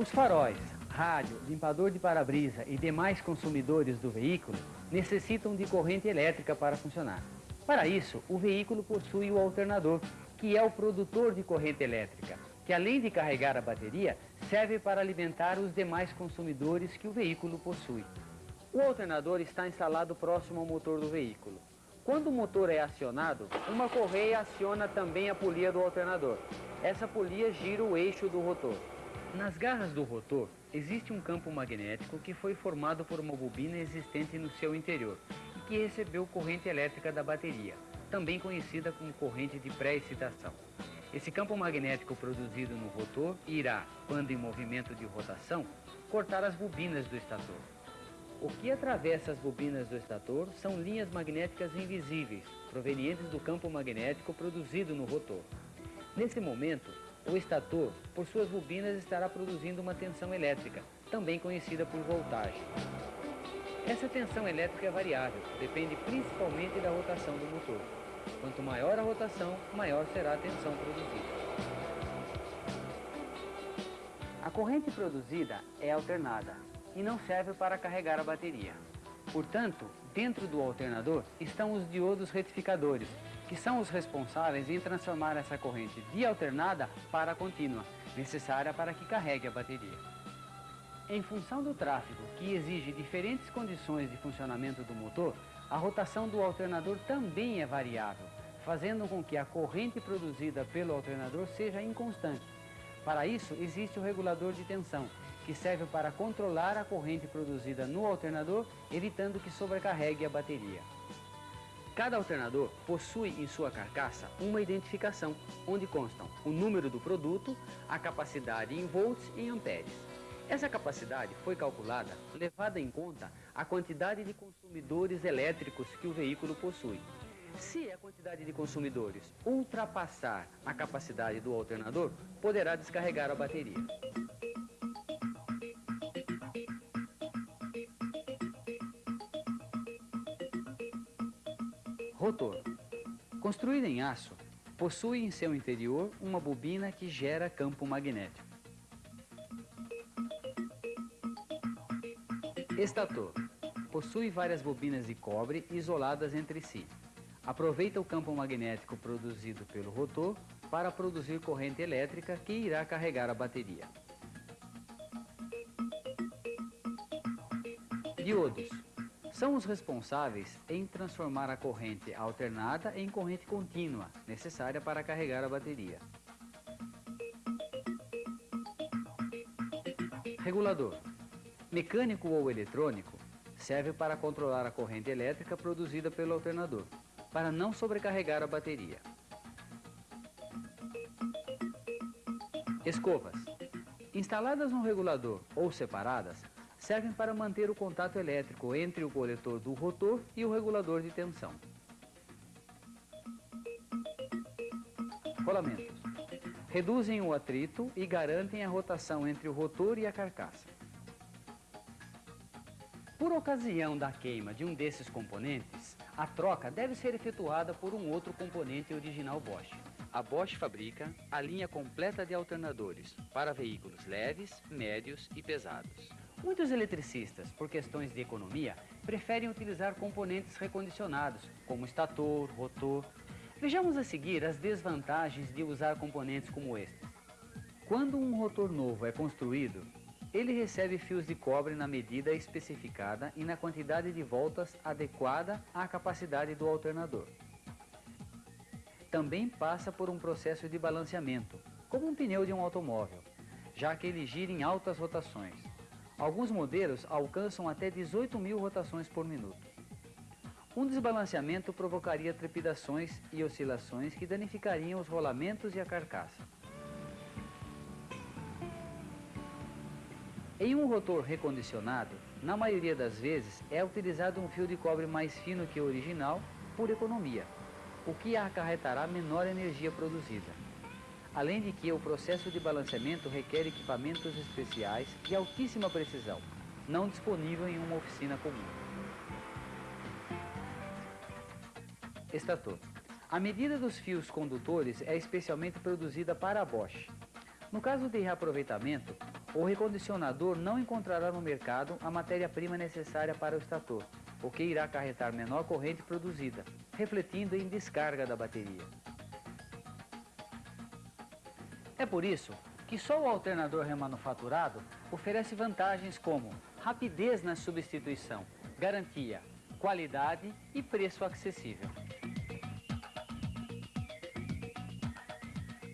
Os faróis, rádio, limpador de para-brisa e demais consumidores do veículo necessitam de corrente elétrica para funcionar. Para isso, o veículo possui o alternador, que é o produtor de corrente elétrica, que além de carregar a bateria, serve para alimentar os demais consumidores que o veículo possui. O alternador está instalado próximo ao motor do veículo. Quando o motor é acionado, uma correia aciona também a polia do alternador. Essa polia gira o eixo do rotor. Nas garras do rotor, existe um campo magnético que foi formado por uma bobina existente no seu interior e que recebeu corrente elétrica da bateria, também conhecida como corrente de pré-excitação. Esse campo magnético produzido no rotor irá, quando em movimento de rotação, cortar as bobinas do estator. O que atravessa as bobinas do estator são linhas magnéticas invisíveis, provenientes do campo magnético produzido no rotor. Nesse momento, o estator, por suas bobinas, estará produzindo uma tensão elétrica, também conhecida por voltagem. Essa tensão elétrica é variável, depende principalmente da rotação do motor. Quanto maior a rotação, maior será a tensão produzida. A corrente produzida é alternada e não serve para carregar a bateria. Portanto, dentro do alternador estão os diodos retificadores, que são os responsáveis em transformar essa corrente de alternada para contínua, necessária para que carregue a bateria. Em função do tráfego, que exige diferentes condições de funcionamento do motor, a rotação do alternador também é variável, fazendo com que a corrente produzida pelo alternador seja inconstante. Para isso, existe o regulador de tensão, que serve para controlar a corrente produzida no alternador, evitando que sobrecarregue a bateria. Cada alternador possui em sua carcaça uma identificação, onde constam o número do produto, a capacidade em volts e em amperes. Essa capacidade foi calculada levada em conta a quantidade de consumidores elétricos que o veículo possui. Se a quantidade de consumidores ultrapassar a capacidade do alternador, poderá descarregar a bateria. Rotor. Construído em aço, possui em seu interior uma bobina que gera campo magnético. Estator. Possui várias bobinas de cobre isoladas entre si. Aproveita o campo magnético produzido pelo rotor para produzir corrente elétrica que irá carregar a bateria. Diodos. São os responsáveis em transformar a corrente alternada em corrente contínua, necessária para carregar a bateria. Regulador. Mecânico ou eletrônico, serve para controlar a corrente elétrica produzida pelo alternador, para não sobrecarregar a bateria. Escovas. Instaladas no regulador ou separadas, servem para manter o contato elétrico entre o coletor do rotor e o regulador de tensão. Rolamentos. Reduzem o atrito e garantem a rotação entre o rotor e a carcaça. Por ocasião da queima de um desses componentes, a troca deve ser efetuada por um outro componente original Bosch. A Bosch fabrica a linha completa de alternadores para veículos leves, médios e pesados. Muitos eletricistas, por questões de economia, preferem utilizar componentes recondicionados, como estator, rotor. Vejamos a seguir as desvantagens de usar componentes como este. Quando um rotor novo é construído, ele recebe fios de cobre na medida especificada e na quantidade de voltas adequada à capacidade do alternador. Também passa por um processo de balanceamento, como um pneu de um automóvel, já que ele gira em altas rotações. Alguns modelos alcançam até 18.000 rotações por minuto. Um desbalanceamento provocaria trepidações e oscilações que danificariam os rolamentos e a carcaça. Em um rotor recondicionado, na maioria das vezes, é utilizado um fio de cobre mais fino que o original por economia, o que acarretará menor energia produzida. Além de que o processo de balanceamento requer equipamentos especiais de altíssima precisão, não disponível em uma oficina comum. Estator. A medida dos fios condutores é especialmente produzida para a Bosch. No caso de reaproveitamento, O recondicionador não encontrará no mercado a matéria-prima necessária para o extrator, o que irá acarretar menor corrente produzida, refletindo em descarga da bateria. É por isso que só o alternador remanufaturado oferece vantagens como rapidez na substituição, garantia, qualidade e preço acessível.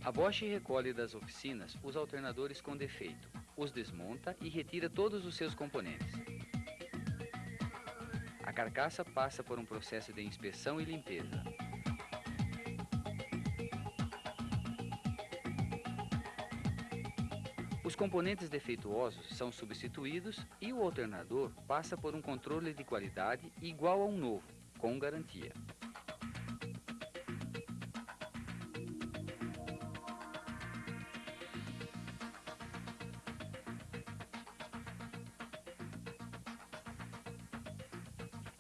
A Bosch recolhe das oficinas os alternadores com defeito, os desmonta e retira todos os seus componentes. A carcaça passa por um processo de inspeção e limpeza. Os componentes defeituosos são substituídos e o alternador passa por um controle de qualidade igual a um novo, com garantia.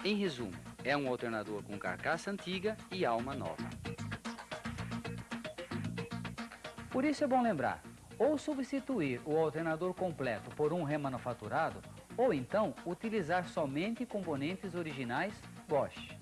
Em resumo, é um alternador com carcaça antiga e alma nova. Por isso é bom lembrar, ou substituir o alternador completo por um remanufaturado, ou então utilizar somente componentes originais Bosch.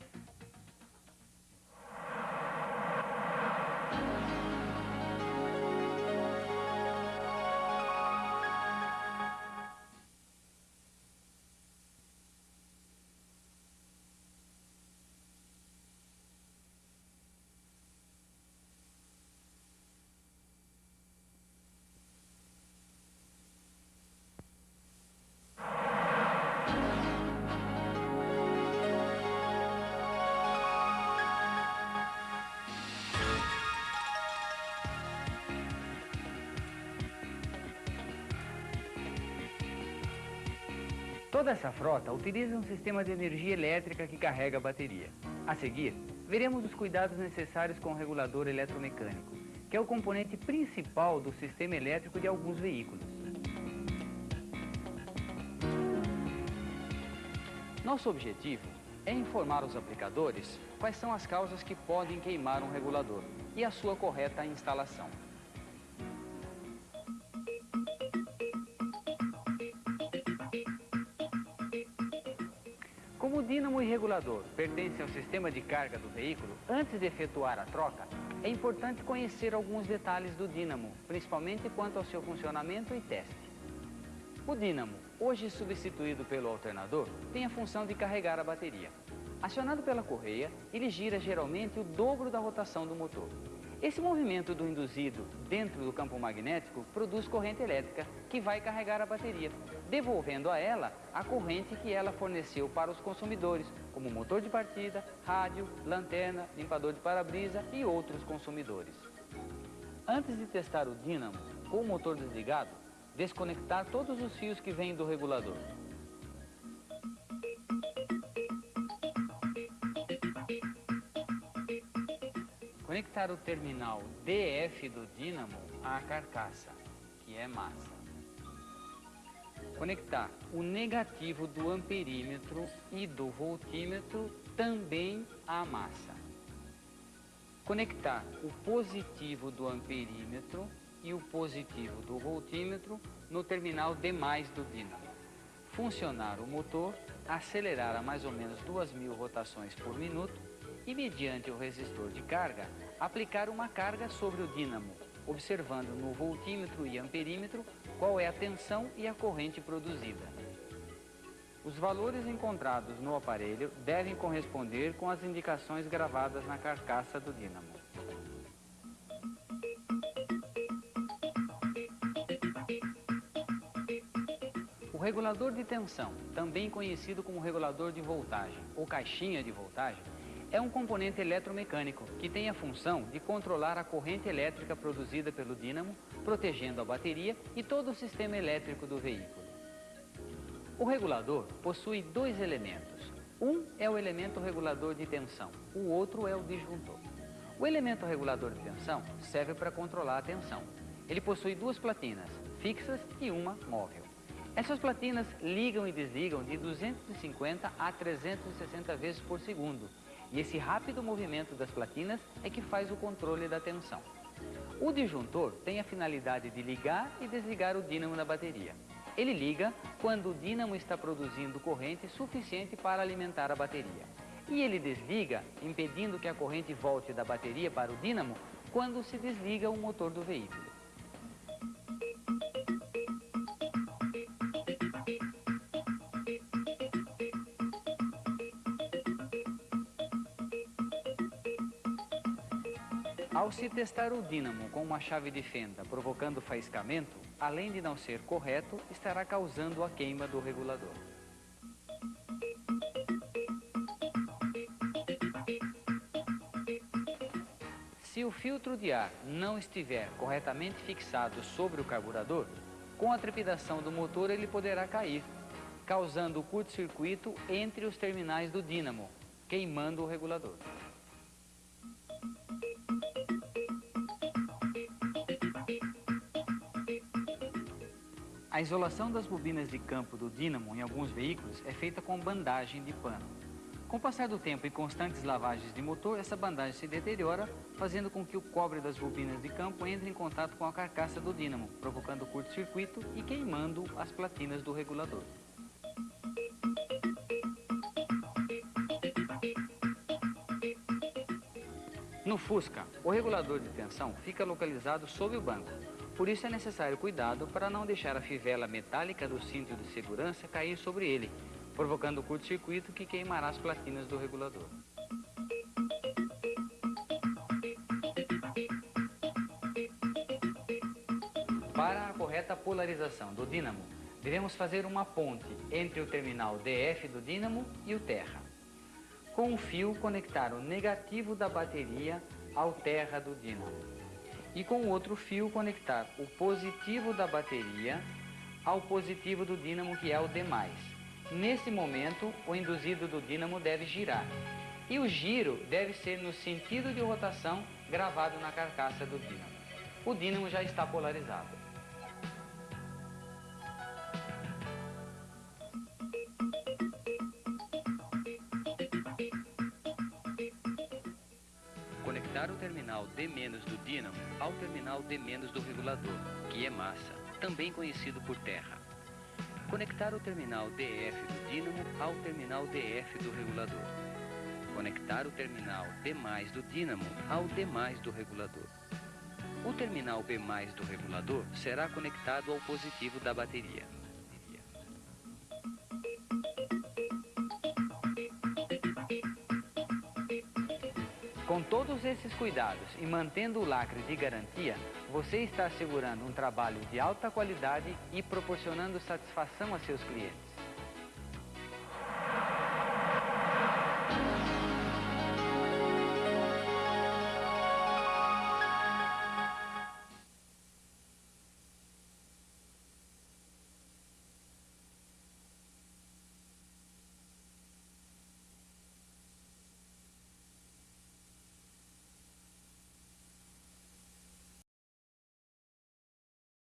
Toda essa frota utiliza um sistema de energia elétrica que carrega a bateria. A seguir, veremos os cuidados necessários com o regulador eletromecânico, que é o componente principal do sistema elétrico de alguns veículos. Nosso objetivo é informar os aplicadores quais são as causas que podem queimar um regulador e a sua correta instalação. Como o dínamo e regulador pertencem ao sistema de carga do veículo, antes de efetuar a troca, é importante conhecer alguns detalhes do dínamo, principalmente quanto ao seu funcionamento e teste. O dínamo, hoje substituído pelo alternador, tem a função de carregar a bateria. Acionado pela correia, ele gira geralmente o dobro da rotação do motor. Esse movimento do induzido dentro do campo magnético produz corrente elétrica que vai carregar a bateria, devolvendo a ela a corrente que ela forneceu para os consumidores, como motor de partida, rádio, lanterna, limpador de para-brisa e outros consumidores. Antes de testar o dínamo com o motor desligado, desconectar todos os fios que vêm do regulador. Conectar o terminal DF do dínamo à carcaça, que é massa. Conectar o negativo do amperímetro e do voltímetro também à massa. Conectar o positivo do amperímetro e o positivo do voltímetro no terminal D+ do dínamo. Funcionar o motor, acelerar a mais ou menos 2.000 rotações por minuto e, mediante o resistor de carga, aplicar uma carga sobre o dínamo, observando no voltímetro e amperímetro qual é a tensão e a corrente produzida. Os valores encontrados no aparelho devem corresponder com as indicações gravadas na carcaça do dínamo. O regulador de tensão, também conhecido como regulador de voltagem ou caixinha de voltagem, é um componente eletromecânico que tem a função de controlar a corrente elétrica produzida pelo dínamo, protegendo a bateria e todo o sistema elétrico do veículo. O regulador possui dois elementos. Um é o elemento regulador de tensão, o outro é o disjuntor. O elemento regulador de tensão serve para controlar a tensão. Ele possui duas platinas, fixas e uma móvel. Essas platinas ligam e desligam de 250 a 360 vezes por segundo. E esse rápido movimento das platinas é que faz o controle da tensão. O disjuntor tem a finalidade de ligar e desligar o dínamo da bateria. Ele liga quando o dínamo está produzindo corrente suficiente para alimentar a bateria. E ele desliga, impedindo que a corrente volte da bateria para o dínamo, quando se desliga o motor do veículo. Ao se testar o dínamo com uma chave de fenda provocando faiscamento, além de não ser correto, estará causando a queima do regulador. Se o filtro de ar não estiver corretamente fixado sobre o carburador, com a trepidação do motor ele poderá cair, causando curto-circuito entre os terminais do dínamo, queimando o regulador. A isolação das bobinas de campo do dínamo em alguns veículos é feita com bandagem de pano. Com o passar do tempo e constantes lavagens de motor, essa bandagem se deteriora, fazendo com que o cobre das bobinas de campo entre em contato com a carcaça do dínamo, provocando curto-circuito e queimando as platinas do regulador. No Fusca, o regulador de tensão fica localizado sob o banco. Por isso é necessário cuidado para não deixar a fivela metálica do cinto de segurança cair sobre ele, provocando curto-circuito que queimará as platinas do regulador. Para a correta polarização do dínamo, devemos fazer uma ponte entre o terminal DF do dínamo e o terra. Com um fio, conectar o negativo da bateria ao terra do dínamo. E com outro fio conectar o positivo da bateria ao positivo do dínamo, que é o D+. Nesse momento, o induzido do dínamo deve girar. E o giro deve ser no sentido de rotação gravado na carcaça do dínamo. O dínamo já está polarizado. Conectar o terminal D- do dínamo ao terminal D- do regulador, que é massa, também conhecido por terra. Conectar o terminal DF do dínamo ao terminal DF do regulador. Conectar o terminal D+ do dínamo ao D+ do regulador. O terminal B+ do regulador será conectado ao positivo da bateria. Com todos esses cuidados e mantendo o lacre de garantia, você está assegurando um trabalho de alta qualidade e proporcionando satisfação a seus clientes.